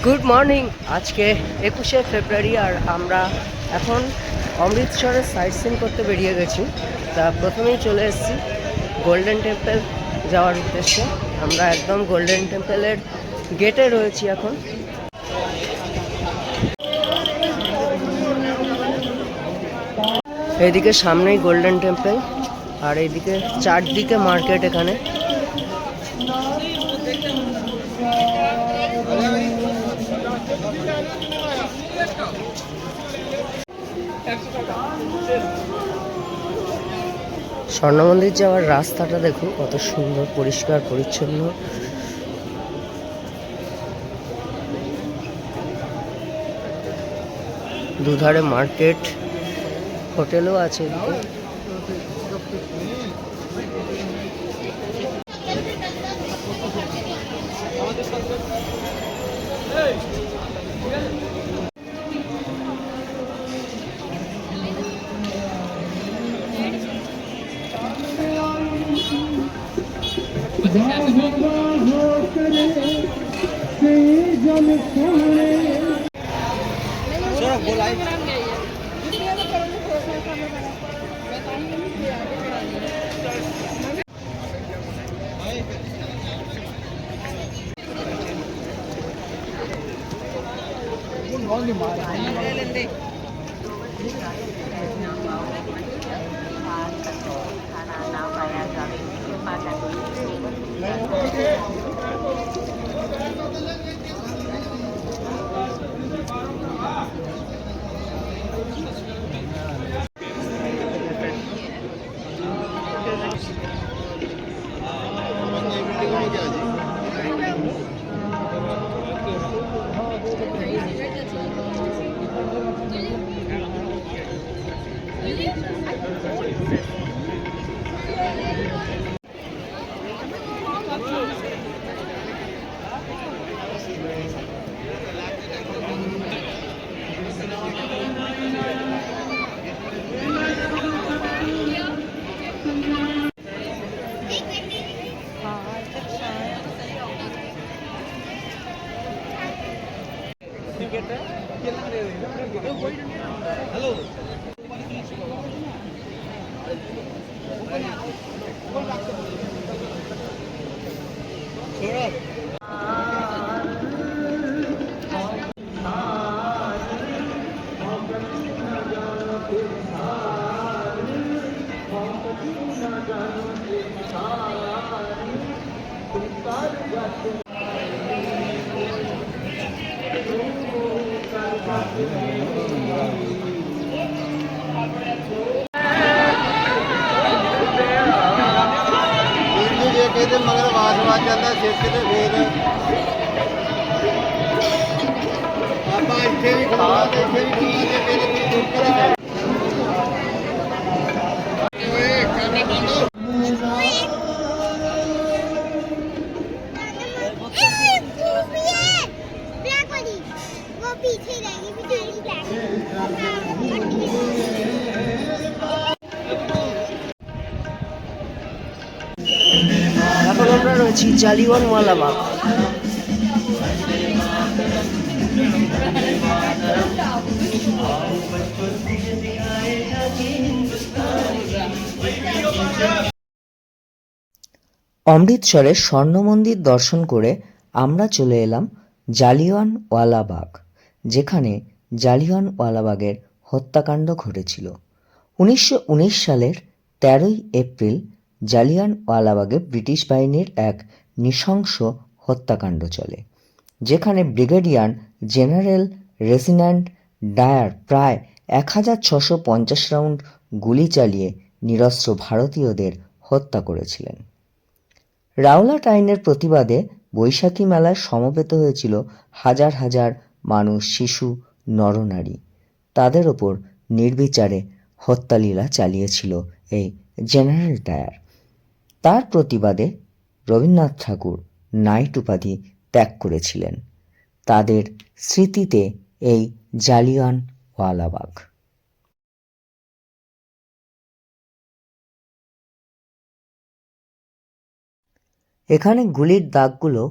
Good morning. আজকে 21শে ফেব্রুয়ারি আর আমরা এখন অমৃতসরের সাইট সিন করতে বেরিয়ে গেছি। তা প্রথমেই চলে এসেছি গোল্ডেন টেম্পল যাওয়ার উদ্দেশ্যে। আমরা একদম গোল্ডেন টেম্পলের গেটে রয়েছি এখন। এইদিকে সামনেই গোল্ডেন টেম্পল আর এইদিকে চারদিকে মার্কেট। এখানে স্বর্ণ মন্দির যাওয়ার রাস্তাটা দেখুন কত সুন্দর, পরিষ্কার পরিচ্ছন্ন। দুধারে মার্কেট, হোটেলও আছে। मगर आवाज जाता सिर से फिर आप इतने भी खा इतने भी এখন আমরা রয়েছি জালিয়ানওয়ালা বাগ। অমৃতসরের স্বর্ণ মন্দির দর্শন করে আমরা চলে এলাম জালিয়ানওয়ালা বাগ, যেখানে জালিয়ানওয়ালাবাগের হত্যাকাণ্ড ঘটেছিল। 1919 সালের 13ই এপ্রিল জালিয়ানওয়ালাবাগে ব্রিটিশ বাহিনীর এক নৃশংস হত্যাকাণ্ড চলে, যেখানে ব্রিগেডিয়ার জেনারেল রেজিনাল্ড ডায়ার প্রায় 1650 রাউন্ড গুলি চালিয়ে নিরস্ত্র ভারতীয়দের হত্যা করেছিলেন। রাওলাট আইনের প্রতিবাদে বৈশাখী মেলায় সমবেত হয়েছিল হাজার হাজার মানুষ, শিশু, নরনারী। তাদের ওপর নির্বিচারে হত্যালীলা চালিয়েছিল এই জেনারেল ডায়ার। তার প্রতিবাদে রবীন্দ্রনাথ ঠাকুর নাইট উপাধি ত্যাগ করেছিলেন। তাদের স্মৃতিতে এই জালিয়ানওয়ালাবাগ। এখানে গুলির দাগগুলো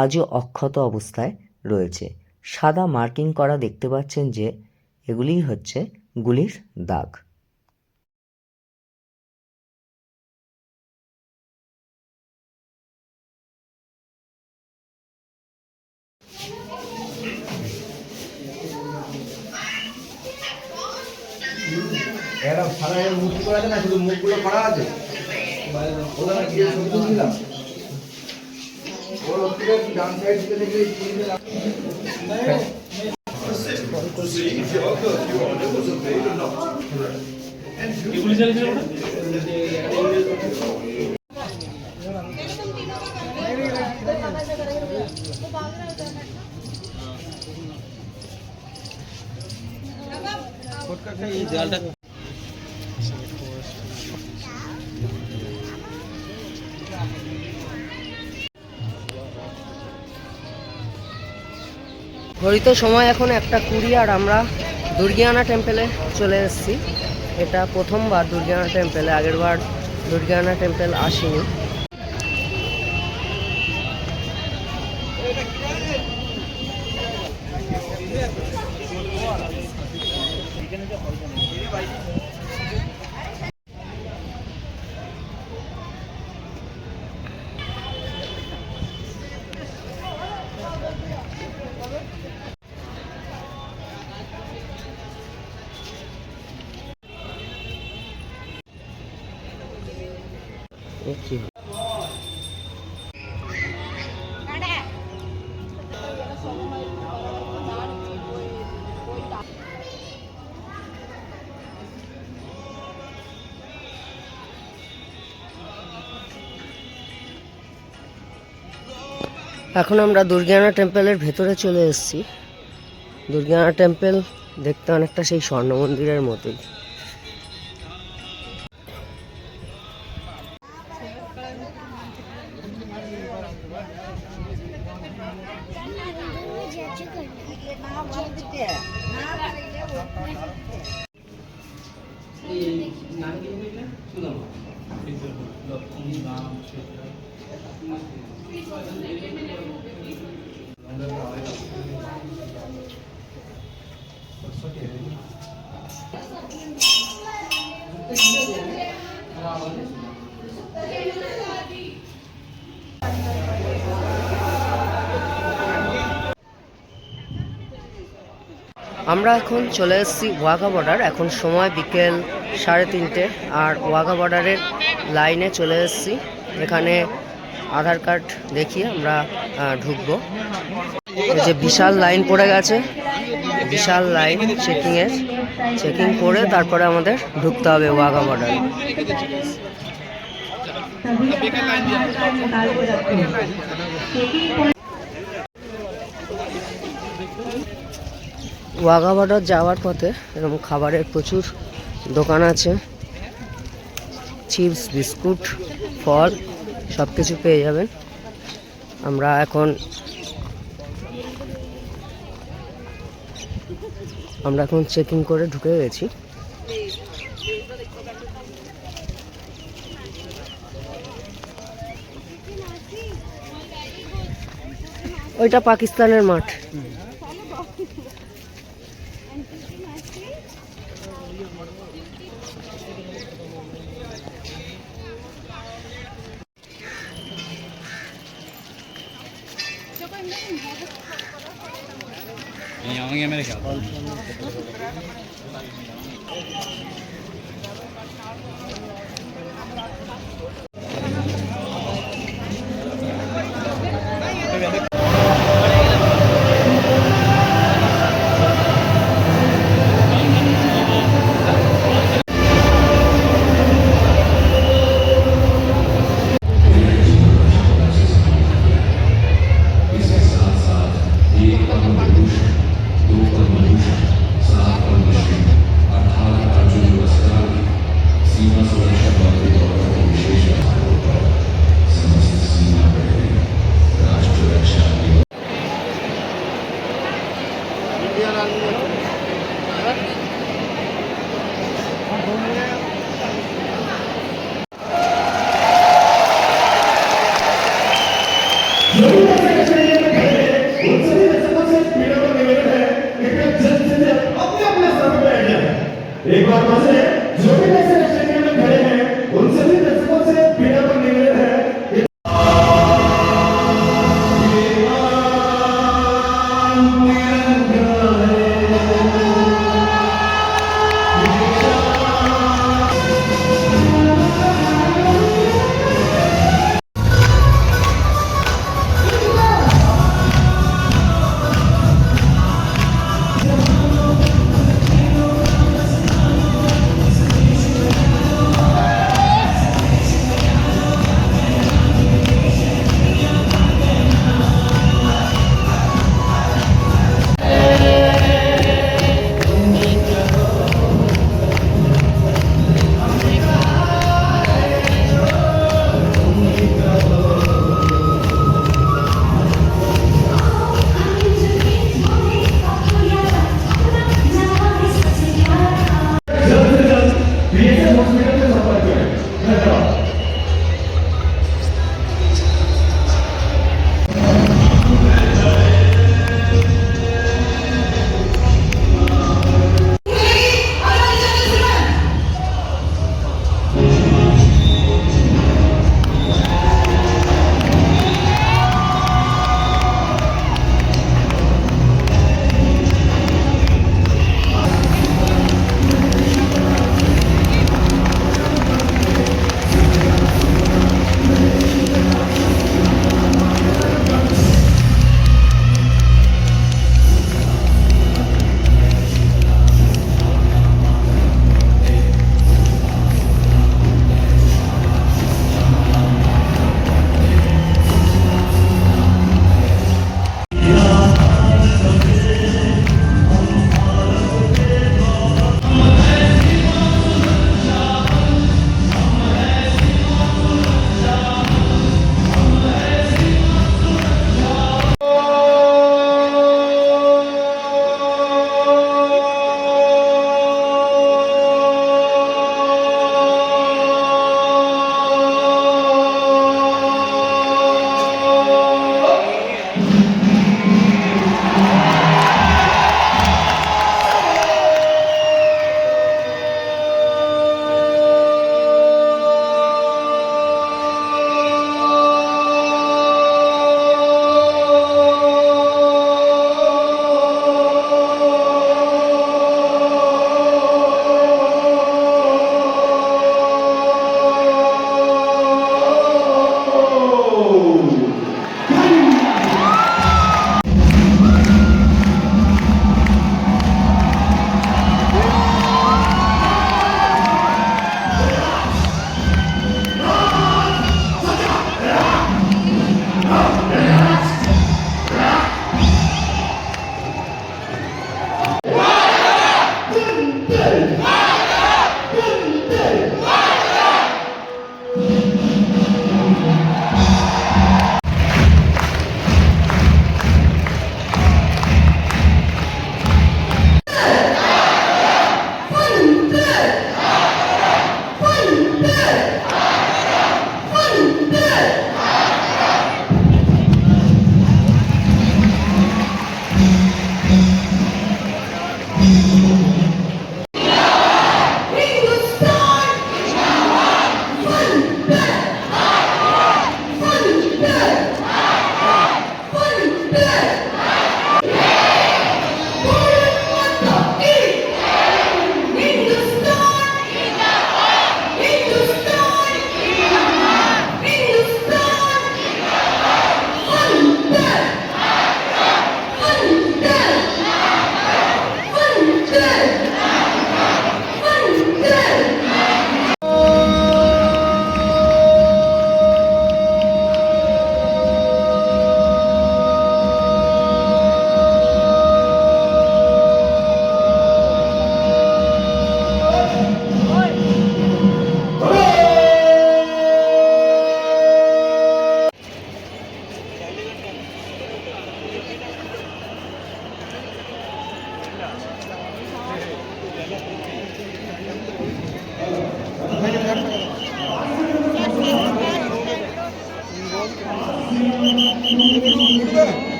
আজও অক্ষত অবস্থায় রয়েছে। সাদা মার্কিং করা দেখতে পাচ্ছেন যে এগুলিই হচ্ছে গুলির দাগ। এরা সারা মূর্তি করা আছে না, শুধু মুখগুলো করা আছে। ওখানে গিয়ে ছবি তুলছিলাম, ওর ওর থেকে ডান সাইড থেকে দেখলে তুলে দিলাম। ঘড়িতে সময় এখন 1:20 আর আমরা দুর্গিয়ানা টেম্পেলে চলে এসেছি। এটা প্রথমবার দুর্গিয়ানা টেম্পেলে, আগেরবার দুর্গিয়ানা টেম্পেল আসিনি। কি এখন আমরা দুর্গিয়ানা টেম্পলের ভেতরে চলে এসেছি। দুর্গিয়ানা টেম্পল দেখতে অনেকটা সেই স্বর্ণ মন্দিরের মতোই। আমরা এখন চলে এসেছি ওয়াঘা বর্ডার। এখন সময় বিকেল 3:30 আর ওয়াঘা বর্ডারের লাইনে চলে এসেছি। এখানে আধার কার্ড দেখিয়ে আমরা ঢুকবো। এই যে বিশাল লাইন পড়ে গেছে, বিশাল লাইন চেকিংয়ের। চেকিং করে তারপরে আমাদের ঢুকতে হবে ওয়াঘা বর্ডারে। ওয়াঘা বর্ডার যাওয়ার পথে এরকম খাবারের প্রচুর দোকান আছে। চিপস, বিস্কুট, ফল সব কিছু পেয়ে যাবেন। আমরা এখন চেকিং করে ঢুকে গেছি। ওইটা পাকিস্তানের মাঠ। Yang Amerika. Gracias. पास है, जो भी ऐसे स्टेडियम में खड़े हैं उन सभी दर्शकों से विनम्र निवेदन है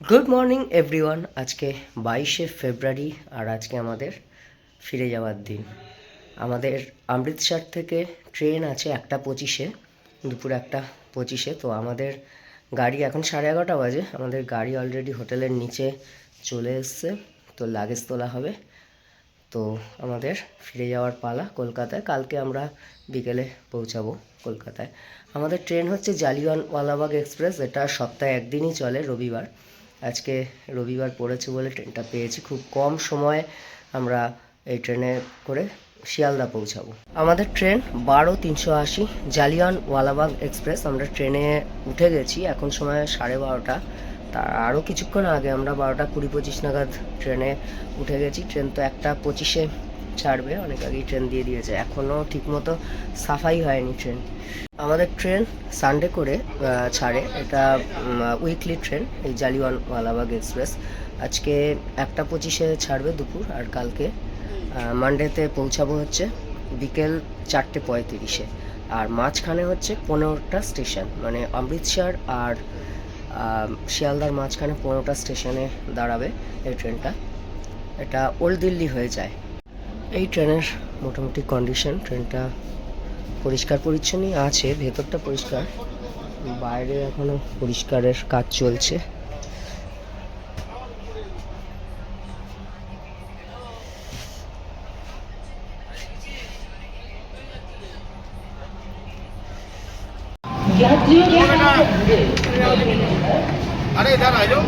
গুড মর্নিং এভরিওয়ান। আজকে 22শে ফেব্রুয়ারি আর আজকে আমাদের ফিরে যাওয়ার দিন। আমাদের অমৃতসর থেকে ট্রেন আছে 1:25-এ, দুপুর 1:25-এ। তো আমাদের গাড়ি এখন 11:30 বাজে। আমাদের গাড়ি অলরেডি হোটেলের নিচে চলে এসছে, তো লাগেজ তোলা হবে। তো আমাদের ফিরে যাওয়ার পালা কলকাতায়। কালকে আমরা বিকেলে পৌঁছাবো কলকাতায়। আমাদের ট্রেন হচ্ছে জালিয়ানওয়ালাবাগ এক্সপ্রেস। এটা সপ্তাহে একদিনই চলে, রবিবার। আজকে রবিবার পড়েছে বলে ট্রেনটা পেয়েছি। খুব কম সময়ে আমরা এই ট্রেনে করে শিয়ালদা পৌঁছাবো। আমাদের ট্রেন 12:380 জালিয়ানওয়ালাবাগ এক্সপ্রেস। আমরা ট্রেনে উঠে গেছি, এখন সময় 12:30। তার আরও কিছুক্ষণ আগে আমরা 12:20-25 নাগাদ ট্রেনে উঠে গেছি। ট্রেন তো 1:25-এ ছাড়বে, অনেক আগেই ট্রেন দিয়ে দিয়েছে। এখনও ঠিকমতো সাফাই হয়নি ট্রেন। আমাদের ট্রেন সানডে করে ছাড়ে, এটা উইকলি ট্রেন এই জালিয়ানওয়ালাবাগ এক্সপ্রেস। আজকে 1:25-এ ছাড়বে দুপুর, আর কালকে মানডেতে পৌঁছাবো হচ্ছে বিকেল 4:35-এ। আর মাঝখানে হচ্ছে 15টা স্টেশন, মানে অমৃতসর আর শিয়ালদার মাঝখানে 15টা স্টেশনে দাঁড়াবে এই ট্রেনটা। এটা ওল্ড দিল্লি হয়ে যায়। এই ট্রেনের মোটামুটি কন্ডিশন, ট্রেনটা পরিষ্কার পরিচ্ছন্নই আছে, ভেতরটা পরিষ্কার, বাইরে এখনো পরিষ্কারের কাজ চলছে। अरे इधर आ जाओ।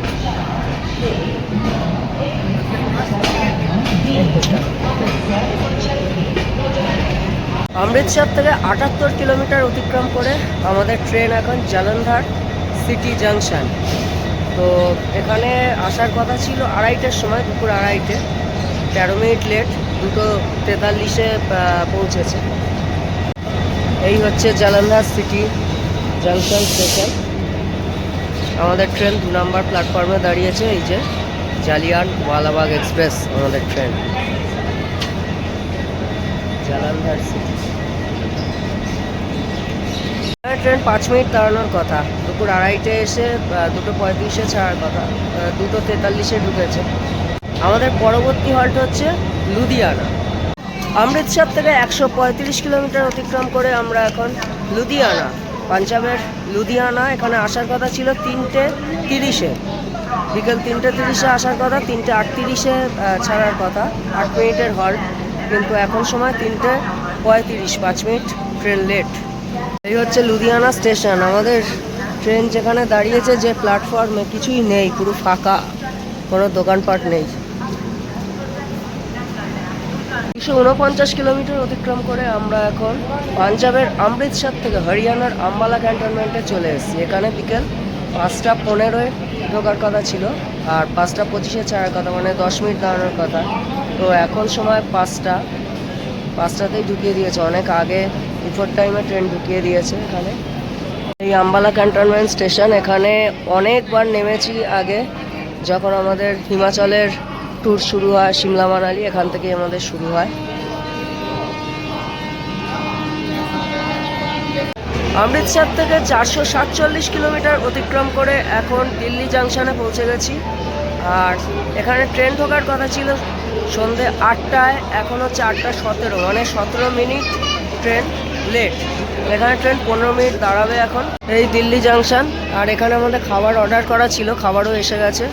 অমৃতসর থেকে 78 কিলোমিটার অতিক্রম করে আমাদের ট্রেন এখন জালন্ধর সিটি জাংশন। তো এখানে আসার কথা ছিল 2:30-এর সময়, দুপুর 2:30-টে, 13 মিনিট লেট, 2:43-এ পৌঁছেছে। এই হচ্ছে জালন্ধর সিটি জাংশন স্টেশন। আমাদের ট্রেন 2 নম্বর প্ল্যাটফর্মে দাঁড়িয়েছে। এই যে জালিয়ানওয়ালাবাগ এক্সপ্রেস আমাদের train, Jalandhar city. Train 5 minute দাঁড়ানোর কথা, দুপুর 2:30-টে এসে 2:35-এ ছাড়ার কথা, 2:43-এ ঢুকেছে। আমাদের পরবর্তী হল্ট হচ্ছে লুধিয়ানা। অমৃতসর থেকে 135 কিলোমিটার অতিক্রম করে আমরা এখন লুধিয়ানা, পাঞ্জাবের লুধিয়ানা। এখানে আসার কথা ছিল 3:30-এ, বিকেল 3:30-এ আসার কথা, 3:38-এ ছাড়ার কথা, 8 মিনিটের হল্ট। কিন্তু এখন সময় 3:35, 5 মিনিট ট্রেন লেট। এই হচ্ছে লুধিয়ানা স্টেশন। আমাদের ট্রেন যেখানে দাঁড়িয়েছে, যে প্ল্যাটফর্মে, কিছুই নেই, পুরো ফাঁকা, কোনো দোকানপাট নেই। 249 কিলোমিটার অতিক্রম করে আমরা এখন পাঞ্জাবের অমৃতসর থেকে হরিয়ানার আম্বালা ক্যান্টনমেন্টে চলে এসেছি। এখানে বিকেল 5:15-এ ঢোকার কথা ছিল, আর 5:25-এ ছাড়ার কথা, মানে 10 মিনিট দাঁড়ানোর কথা। তো এখন সময় 5টাতেই ঢুকিয়ে দিয়েছে, অনেক আগে বিফোর টাইমে ট্রেন ঢুকিয়ে দিয়েছে এখানে। এই আম্বালা ক্যান্টনমেন্ট স্টেশন, এখানে অনেকবার নেমেছি আগে, যখন আমাদের হিমাচলের ট্যুর শুরু হয়, সিমলা মানালি, এখান থেকেই আমাদের শুরু হয়। অমৃতসর থেকে 447 কিলোমিটার অতিক্রম করে এখন দিল্লি জাংশনে পৌঁছে গেছি। আর এখানে ট্রেন ঢোকার কথা ছিল সন্ধে 8টায়, এখন হচ্ছে 8:17, মানে 17 মিনিট ট্রেন লেট। এখানে ট্রেন 15 মিনিট দাঁড়াবে এখন। এই দিল্লি জাংশন, আর এখানে আমাদের খাবার অর্ডার করা ছিল, খাবারও এসে গেছে।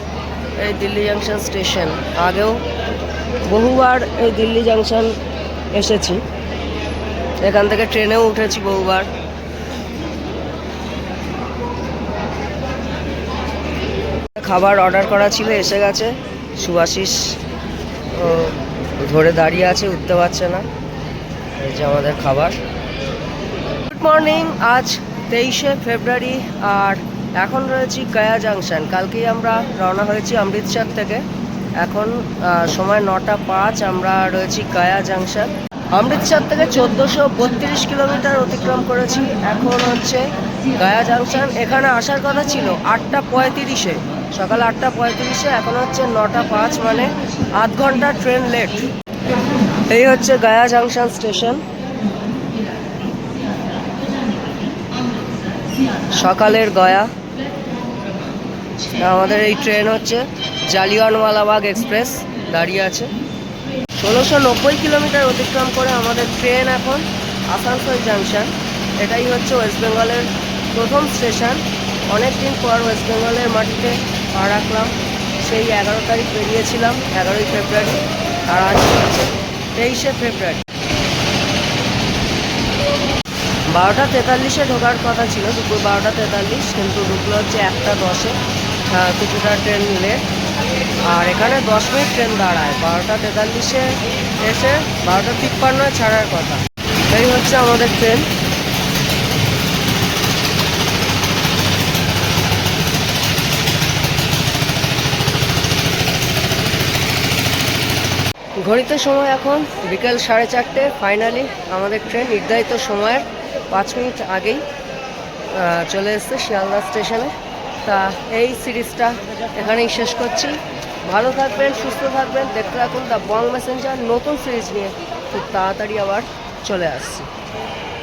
এই দিল্লি জাংশন স্টেশন, আগেও বহুবার এই দিল্লি জাংশন এসেছি, এখান থেকে ট্রেনেও উঠেছি বহুবার। খাবার অর্ডার করা ছিল, এসে গেছে। সুভাশিস ধরে দাঁড়িয়ে আছে, উঠতে পারছে না। এই যে আমাদের খাবার। গুড মর্নিং, আজ 23শে ফেব্রুয়ারি, আর এখন রয়েছি গয়া জাংশন। কালকেই আমরা রওনা হয়েছি অমৃতসর থেকে। এখন সময় 9:05, আমরা রয়েছি গয়া জাংশন। অমৃতসর থেকে 1432 কিলোমিটার অতিক্রম করেছি, এখন হচ্ছে গয়া জাংশন। এখানে আসার কথা ছিল 8:35-এ, সকাল 8:35-এ, এখন হচ্ছে 9:05, মানে আধ ঘন্টা ট্রেন লেট। এই হচ্ছে গয়া জাংশন স্টেশন। সকালের গয়া। আমাদের এই ট্রেন হচ্ছে জালিয়ানওয়ালাবাগ এক্সপ্রেস দাঁড়িয়ে আছে। 1690 কিলোমিটার অতিক্রম করে আমাদের ট্রেন এখন আসানসোল জাংশন। এটাই হচ্ছে ওয়েস্ট বেঙ্গলের প্রথম স্টেশন। অনেক দিন পর ওয়েস্ট বেঙ্গলের মাটিতে পা রাখলাম। সেই 11 তারিখ বেরিয়েছিলাম, 11ই ফেব্রুয়ারি, আর আজ হচ্ছে 23শে ফেব্রুয়ারি। 12টা 43-এ ঢোকার কথা ছিল, দুপুর 12টা 43, কিন্তু ঢুকলো হচ্ছে 1টা 10-এ, কিছুটা ট্রেন লেট। আর এখানে 10 মিনিট ট্রেন দাঁড়ায়। 12টা 43-এ এসে 12টা 53-এ ছাড়ার কথা। এই হচ্ছে আমাদের ট্রেন। ঘড়িতে সময় এখন বিকেল 4:30। ফাইনালি আমাদের ট্রেন নির্ধারিত সময়ের 5 মিনিট আগেই চলে এসছে শিয়ালদা স্টেশনে। তা এই সিরিজটা এখানেই শেষ করছি। ভালো থাকবেন, সুস্থ থাকবেন, দেখতে রাখুন দ্য বং মেসেঞ্জার। নতুন সিরিজ নিয়ে খুব তাড়াতাড়ি আবার চলে আসছি।